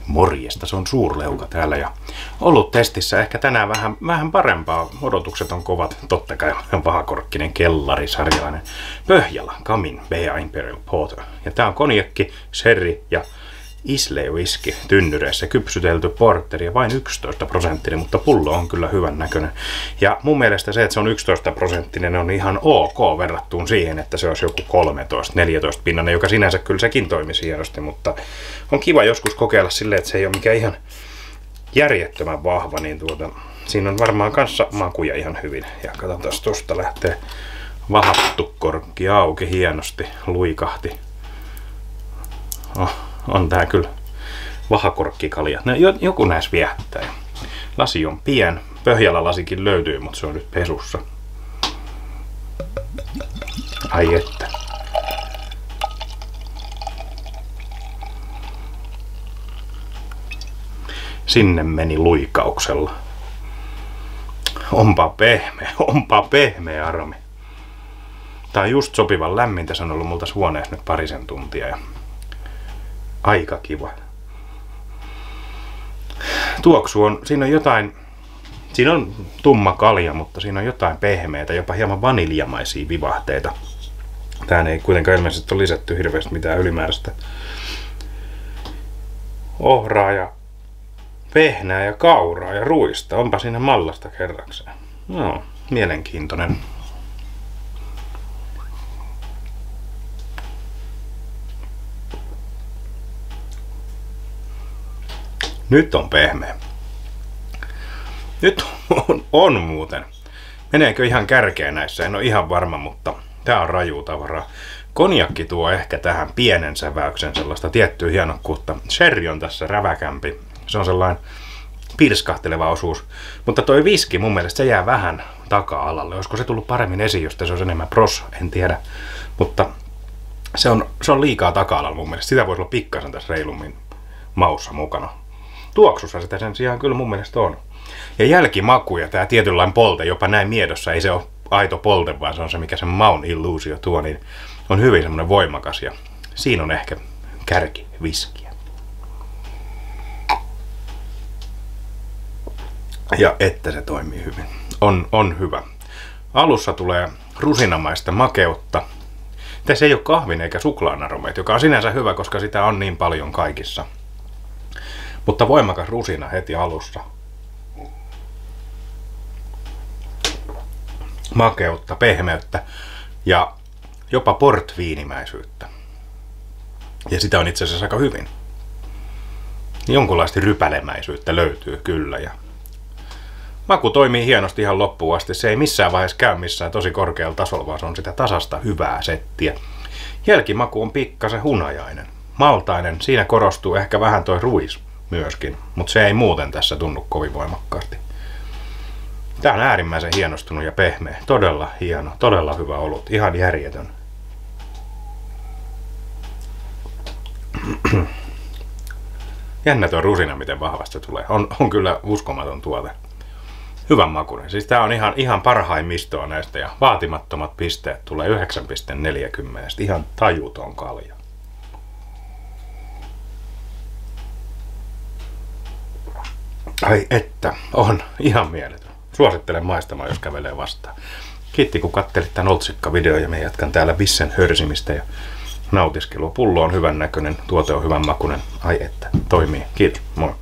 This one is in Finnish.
Morjesta, se on Suurleuka täällä ja ollut testissä ehkä tänään vähän parempaa. Odotukset on kovat, totta kai vahakorkkinen kellarisarjalainen Pohjala Camin Bea Imperial Porter. Ja tää on konjakki, sherry ja Islay whisky tynnyreissä kypsytelty porteri ja vain 11%, mutta pullo on kyllä hyvän näköinen. Ja mun mielestä se, että se on 11%, on ihan ok verrattuun siihen, että se olisi joku 13-14 pinnanen, joka sinänsä kyllä sekin toimisi hienosti, mutta on kiva joskus kokeilla silleen, että se ei ole mikään ihan järjettömän vahva, niin siinä on varmaan kanssa makuja ihan hyvin. Ja katsotaan, tuosta lähtee vahattu korkki auki hienosti, luikahti. On tää kyllä vahakorkkikalja. No, joku näissä viehättää. Lasi on pien. Pohjala lasikin löytyy, mutta se on nyt pesussa. Ai että. Sinne meni luikauksella. Onpa pehmeä armi. Tää on just sopivan lämmintä. Se on ollut multa huoneessa nyt parisen tuntia. Ja aika kiva. Tuoksu on, siinä on tumma kalja, mutta siinä on jotain pehmeitä, jopa hieman vaniljamaisia vivahteita. Tähän ei kuitenkaan ilmeisesti ole lisätty hirveästi mitään ylimääräistä ohraa ja vehnää ja kauraa ja ruista. Onpa siinä mallasta kerrakseen. No, mielenkiintoinen. Nyt on pehmeä. Nyt on muuten. Meneekö ihan kärkeen näissä? En ole ihan varma, mutta tää on raju tavaraa. Konjakki tuo ehkä tähän pienen säväyksen sellaista tiettyä hienokkuutta. Sherry on tässä räväkämpi. Se on sellainen pirskahteleva osuus. Mutta toi viski mun mielestä se jää vähän taka-alalle. Olisiko se tullut paremmin esiin, jos se olisi enemmän pros? En tiedä. Mutta se on liikaa taka-alalla mun mielestä. Sitä voisi olla pikkasen tässä reilummin maussa mukana. Tuoksussa sitä sen sijaan kyllä mun mielestä on. Ja jälkimaku ja tää tietynlainen polte, jopa näin miedossa, ei se ole aito polte, vaan se on se, mikä sen maun illuusio tuo, niin on hyvin semmoinen voimakas ja siinä on ehkä kärki viskiä. Ja että se toimii hyvin. On hyvä. Alussa tulee rusinamaista makeutta. Tässä ei ole kahvin eikä suklaan aromeita, joka on sinänsä hyvä, koska sitä on niin paljon kaikissa. Mutta voimakas rusina heti alussa. Makeutta, pehmeyttä ja jopa portviinimäisyyttä. Ja sitä on itse asiassa aika hyvin. Jonkunlaista rypälemäisyyttä löytyy kyllä. Ja maku toimii hienosti ihan loppuun asti. Se ei missään vaiheessa käy missään tosi korkealla tasolla, vaan se on sitä tasasta hyvää settiä. Jälkimaku on pikkasen hunajainen. Maltainen, siinä korostuu ehkä vähän toi ruis myöskin, mutta se ei muuten tässä tunnu kovin voimakkaasti. Tää on äärimmäisen hienostunut ja pehmeä. Todella hieno, todella hyvä olut. Ihan järjetön. Jännä tuo rusina, miten vahvasti se tulee. On kyllä uskomaton tuote. Hyvän makuinen. Siis tää on ihan parhaimmistoa näistä ja vaatimattomat pisteet tulee 9,40. Ihan tajuton kalja. Ai että, on ihan mieletön. Suosittelen maistamaan, jos kävelee vastaan. Kiitti kun kattelit tämän otsikkavideon ja me jatkan täällä bissen hörsimistä ja nautiskelua. Pullo on hyvän näköinen, tuote on hyvän makuinen. Ai että, toimii. Kiitos, moi.